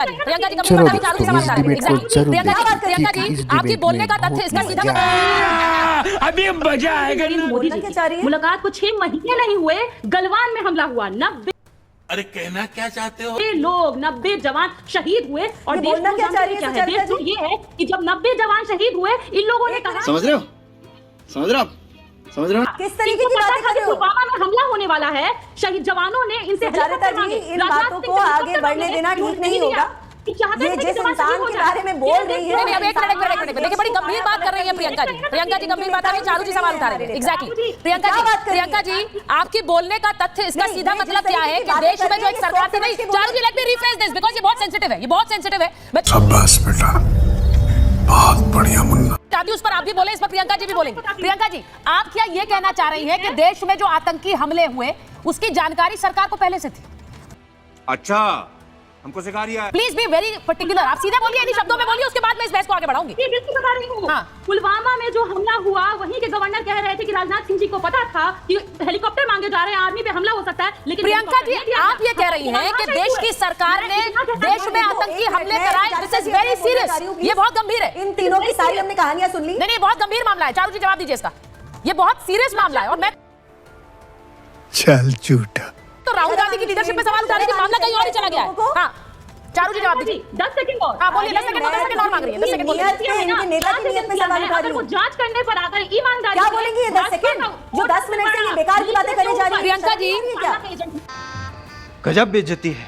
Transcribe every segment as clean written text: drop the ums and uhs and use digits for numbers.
प्रियंका जी प्रियंका जी आपकी बोलने का तथ्य इसका सीधा अभी मजा आएगा। मोदी जी मुलाकात को 6 महीने नहीं हुए, गलवान में हमला हुआ। 90 अरे कहना क्या चाहते हो? लोग 90 जवान शहीद हुए और देश को ये है कि जब 90 जवान शहीद हुए, इन लोगों ने कहा, समझ रहे हो किस तरीके की बातें कर रहे हो? पुलवामा में हमला होने वाला है, शहीद जवानों ने इनसे इन बातों को आगे बढ़ने देना ठीक नहीं होगा। ये जिस इंसान के बारे में बोल रही है, नहीं, अब एक मिनट देखिए, बड़ी गंभीर बात कर रही है प्रियंका जी गंभीर बात कर रही है, चारू जी सवाल उठा रहे हैं। एग्जैक्टली प्रियंका जी आपकी बोलने का तथ्य इसका सीधा मतलब क्या है कि देश में जो एक सरकार थी, नहीं Charu ji let me refresh this because ये बहुत सेंसिटिव है, शाबाश बेटा, बहुत बढ़िया मुन्ना। चाहती उस पर आप भी बोले, इस पर प्रियंका जी भी बोलेंगे। प्रियंका जी आप क्या ये कहना चाह रही हैं कि देश में जो आतंकी हमले हुए उसकी जानकारी सरकार को पहले से थी? अच्छा, हमको सिखा रही है। प्लीज बी वेरी पर्टिकुलर, आप सीधे बोलिए, इन शब्दों में बोलिए, उसके बाद मैं इस बहस को आगे बढ़ाऊंगी। ये बिल्कुल बता रही हूँ। हाँ। पुलवामा में जो हमला हुआ, वहीं के गवर्नर कह रहे थे कि राजनाथ सिंह जी को पता था कि हेलीकॉप्टर मांगे जा रहे हैं, आर्मी पे हमला हो सकता है, लेकिन प्रियंका जी आप ये कह रही हैं कि देश की सरकार ने देश में आतंकी हमले कराए, दिस इज वेरी सीरियस, ये बहुत गंभीर है। इन तीनों की सारी हमने कहानियां सुन ली। नहीं, बहुत गंभीर मामला है, चारू जी जवाब दीजिए इसका, ये बहुत सीरियस मामला है। और मैं चल झूठा, तो राहुल गांधी की लीडरशिप पे सवाल उठा रही थी, मामला कहीं और ही चला गया है। हाँ चारू जी जवाब दीजिए। 10 सेकंड और। हाँ बोलिए, 10 सेकंड और मांग रही है, 10 सेकंड बोलिए। इनके नेता की नियत में सवाल उठा रही हूं। जांच करने पर आकर ईमानदारी क्या बोलेंगी ये 10 सेकंड? जो 10 मिनट से ये बेकार की बातें करे जा रही है। प्रियंका जी गजब बेइज्जती है।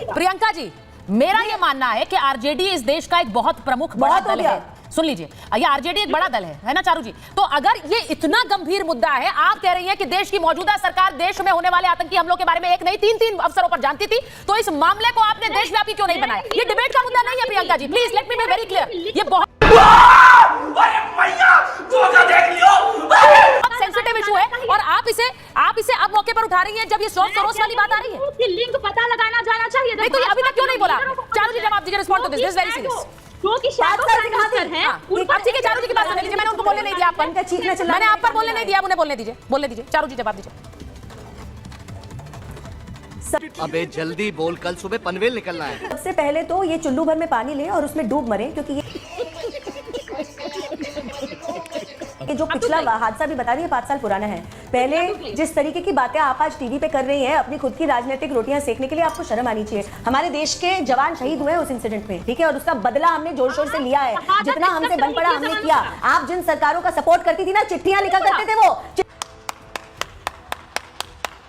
प्रियंका जी मेरा ये मानना है कि आरजेडी इस देश का एक बहुत प्रमुख बड़ा दल है। सुन लीजिए, ये आरजेडी एक बड़ा दल है ना चारू जी? तो अगर ये इतना गंभीर मुद्दा है, आप कह रही हैं कि देश की मौजूदा सरकार देश में होने वाले आतंकी हमलों के बारे में एक नहीं 3 अवसरों पर जानती थी, तो इस मामले को आपने देशव्यापी क्यों नहीं बनाया? ये डिबेट का मुद्दा नहीं है Priyanka ji, please let me be very clear, ये बहुत सेंसिटिव इशू है और आप इसे अब मौके पर उठा रही हैं जब ये सरोस वाली बात आ रही है। उसकी लिंक पता लगाना जाना चाहिए। नहीं तो ये अभी तक क्यों नहीं बोला? चारू जी जवाब दीजिए, respond to this, this is very serious. क्योंकि शैडो प्राइम मिनिस्टर हैं, आप ठीक है चारू जी की बात सुन लीजिए, मैंने उनको बोलने नहीं दिया, आप पर मैंने आप पर बोलने नहीं दिया, उन्हें बोलने दीजिए। चारू जी जवाब दीजिए। अबे जल्दी बोल, कल सुबह पनवेल निकलना है। सबसे पहले तो ये चुल्लू भर में पानी लें और उसमें डूब मरें, क्योंकि ये जो पिछला हादसा भी बता रही है 5 साल पुराना है। पहले जिस तरीके की बातें आप आज टीवी पे कर रही हैं अपनी खुद की राजनीतिक रोटियां सेकने के लिए, आपको शर्म आनी चाहिए। हमारे देश के जवान शहीद हुए उस इंसिडेंट में, ठीक है, और उसका बदला हमने जोर शोर से लिया है, जितना हमसे बन पड़ा हमने किया। आप जिन सरकारों का सपोर्ट करती थी ना, चिट्ठियां लिखा करते थे, वो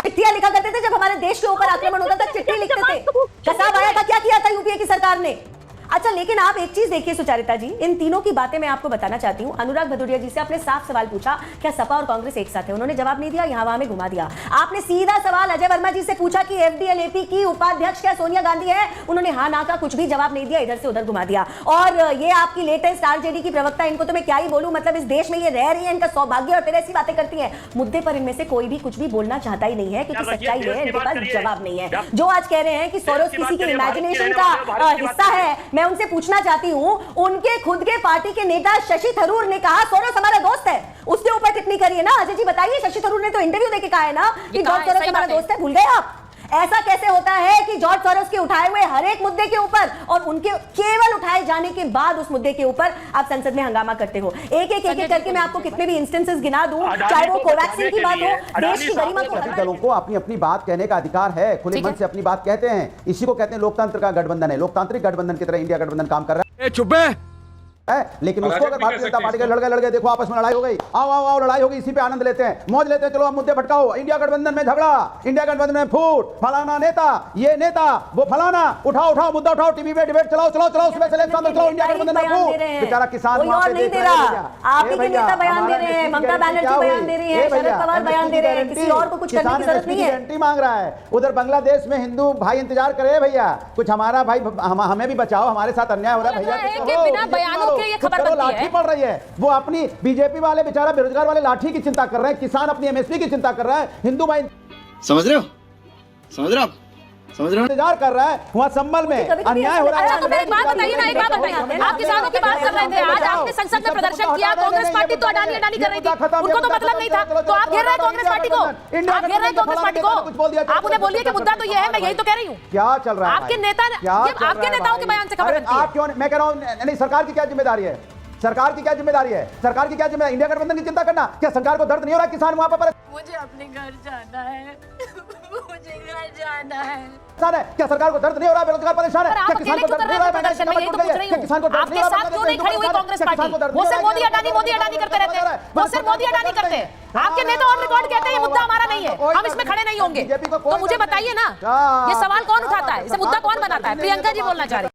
चिट्ठियां लिखा करते थे जब हमारे देश के ऊपर आक्रमण होता था, चिट्ठी लिखते थे। कसाब आया था, क्या किया था यूपीए की सरकार ने? अच्छा, लेकिन आप एक चीज देखिए सुचारिता जी, इन तीनों की बातें मैं आपको बताना चाहती हूँ। अनुराग भदौरिया जी से आपने साफ सवाल पूछा, क्या सपा और कांग्रेस एक साथ है? उन्होंने जवाब नहीं दिया, यहाँ वहां में घुमा दिया। आपने सीधा सवाल अजय वर्मा जी से पूछा कि एफडीएलएपी की उपाध्यक्ष क्या सोनिया गांधी है? उन्होंने हाँ ना का कुछ भी जवाब नहीं दिया, इधर से उधर घुमा दिया। और ये आपकी लेटेस्ट आरजेडी की प्रवक्ता, इनको तो मैं क्या ही बोलूं, मतलब इस देश में ये रह रही है, इनका सौभाग्य, और फिर ऐसी बातें करती है। मुद्दे पर इनमें से कोई भी कुछ भी बोलना चाहता ही नहीं है, क्योंकि सच्चाई है, इनके पास जवाब नहीं है। जो आज कह रहे हैं कि सोरोस किसी के इमेजिनेशन का हिस्सा है, मैं उनसे पूछना चाहती हूं, उनके खुद के पार्टी के नेता शशि थरूर ने कहा सोरोस हमारा दोस्त है, उसके ऊपर टिप्पणी करी है ना। अजय जी बताइए, शशि थरूर ने तो इंटरव्यू देके कहा है ना कि जॉर्ज सोरोस हमारा दोस्त है, भूल गए आप? ऐसा कैसे होता है कि जॉर्ज सोरोस के उठाए हुए हर एक मुद्दे के ऊपर और उनके केवल उठाए जाने के बाद उस मुद्दे के ऊपर आप संसद में हंगामा करते हो? एक एक करके मैं आपको कितने भी इंस्टेंसेस गिना दूं, चाहे वो कोवैक्सीन की बात हो, देश की गरिमा को। दलों को अपनी अपनी बात कहने का अधिकार है, खुले मन से अपनी बात कहते हैं, इसी को कहते हैं लोकतंत्र का गठबंधन है। लोकतांत्रिक गठबंधन की तरह इंडिया गठबंधन काम कर रहा है। चुप है। लेकिन उसको अगर भारतीय जनता पार्टी के लड़ गए, देखो आपस में लड़ाई हो गई, आओ लड़ाई होगी, इसी पे आनंद लेते हैं, मौज लेते हैं, चलो आप मुद्दे भटकाओ, इंडिया गठबंधन में झगड़ा, इंडिया गठबंधन में फूट, फलाना नेता, ये नेता, वो फलाना, उठाओ मुद्दा उठाओ, टीवी पे डिबेट चलाओ, सुबह से लेकर शाम तक चलो, इंडिया गठबंधन में फूट। बेचारा किसान नहीं दे रहा, आप ही के नेता बयान दे रहे हैं, ममता बनर्जी बयान दे रही है, शरद पवार बयान दे रहे हैं, किसी और को कुछ करने की जरूरत नहीं है। गारंटी मांग रहा है, उधर बांग्लादेश में हिंदू भाई इंतजार करे भैया, कुछ हमारा भाई, हमें भी बचाओ, हमारे साथ अन्याय हो रहा है भैया, बिना बयानों के ये खबर पड़ रही है। वो अपनी बीजेपी वाले बेचारा बेरोजगार वाले लाठी की चिंता कर रहे हैं, किसान अपनी एमएसपी की चिंता कर रहा है, हिंदू भाई। समझ रहे हो समझ रहे हो? इंतजार कर रहा है वहाँ संभल में कभी-कभी अन्याय हो रहा है। अच्छा तो एक बात बताइए ना, एक बात बताइए, आप किसानों की बात कर रहे थे, आज आपने संसद में प्रदर्शन किया, कांग्रेस पार्टी तो अडानी अडानी कर रही थी, उनको तो मतलब नहीं था, तो आप घेर रहे हैं कांग्रेस पार्टी को, आप घेर रहे हैं कांग्रेस पार्टी को, आप उन्हें बोलिए कि मुद्दा तो ये है, मैं यही तो कह रही हूँ। क्या चल रहा है आपके नेता, आपके नेताओं के बयान से खबर बनती है। आप क्यों, मैं कह रहा हूँ नहीं, सरकार की क्या जिम्मेदारी है, सरकार की क्या जिम्मेदारी है, सरकार की क्या जिम्मेदारी, इंडिया गठबंधन की चिंता करना, क्या सरकार को दर्द नहीं हो रहा किसान वहां पर? मुझे अपने घर जाना है, मुझे घर जाना है। क्या सरकार को दर्द नहीं हो रहा, बेरोजगार परेशान है? आप अकेले क्यों कर रहे हैं प्रदर्शन में, यही तो पूछ रही हूँ। आपके साथ क्यों नहीं खड़ी हुई कांग्रेस पार्टी? वो सिर्फ मोदी अडानी करते रहते हैं, वो सिर्फ मोदी अडानी करते हैं। आपके नेता ऑन रिकॉर्ड कहते हैं ये मुद्दा हमारा नहीं है, हम इसमें खड़े नहीं होंगे। तो मुझे बताइए ना, ये सवाल कौन उठाता है, इसे मुद्दा कौन बनाता है? प्रियंका जी बोलना चाह रही है।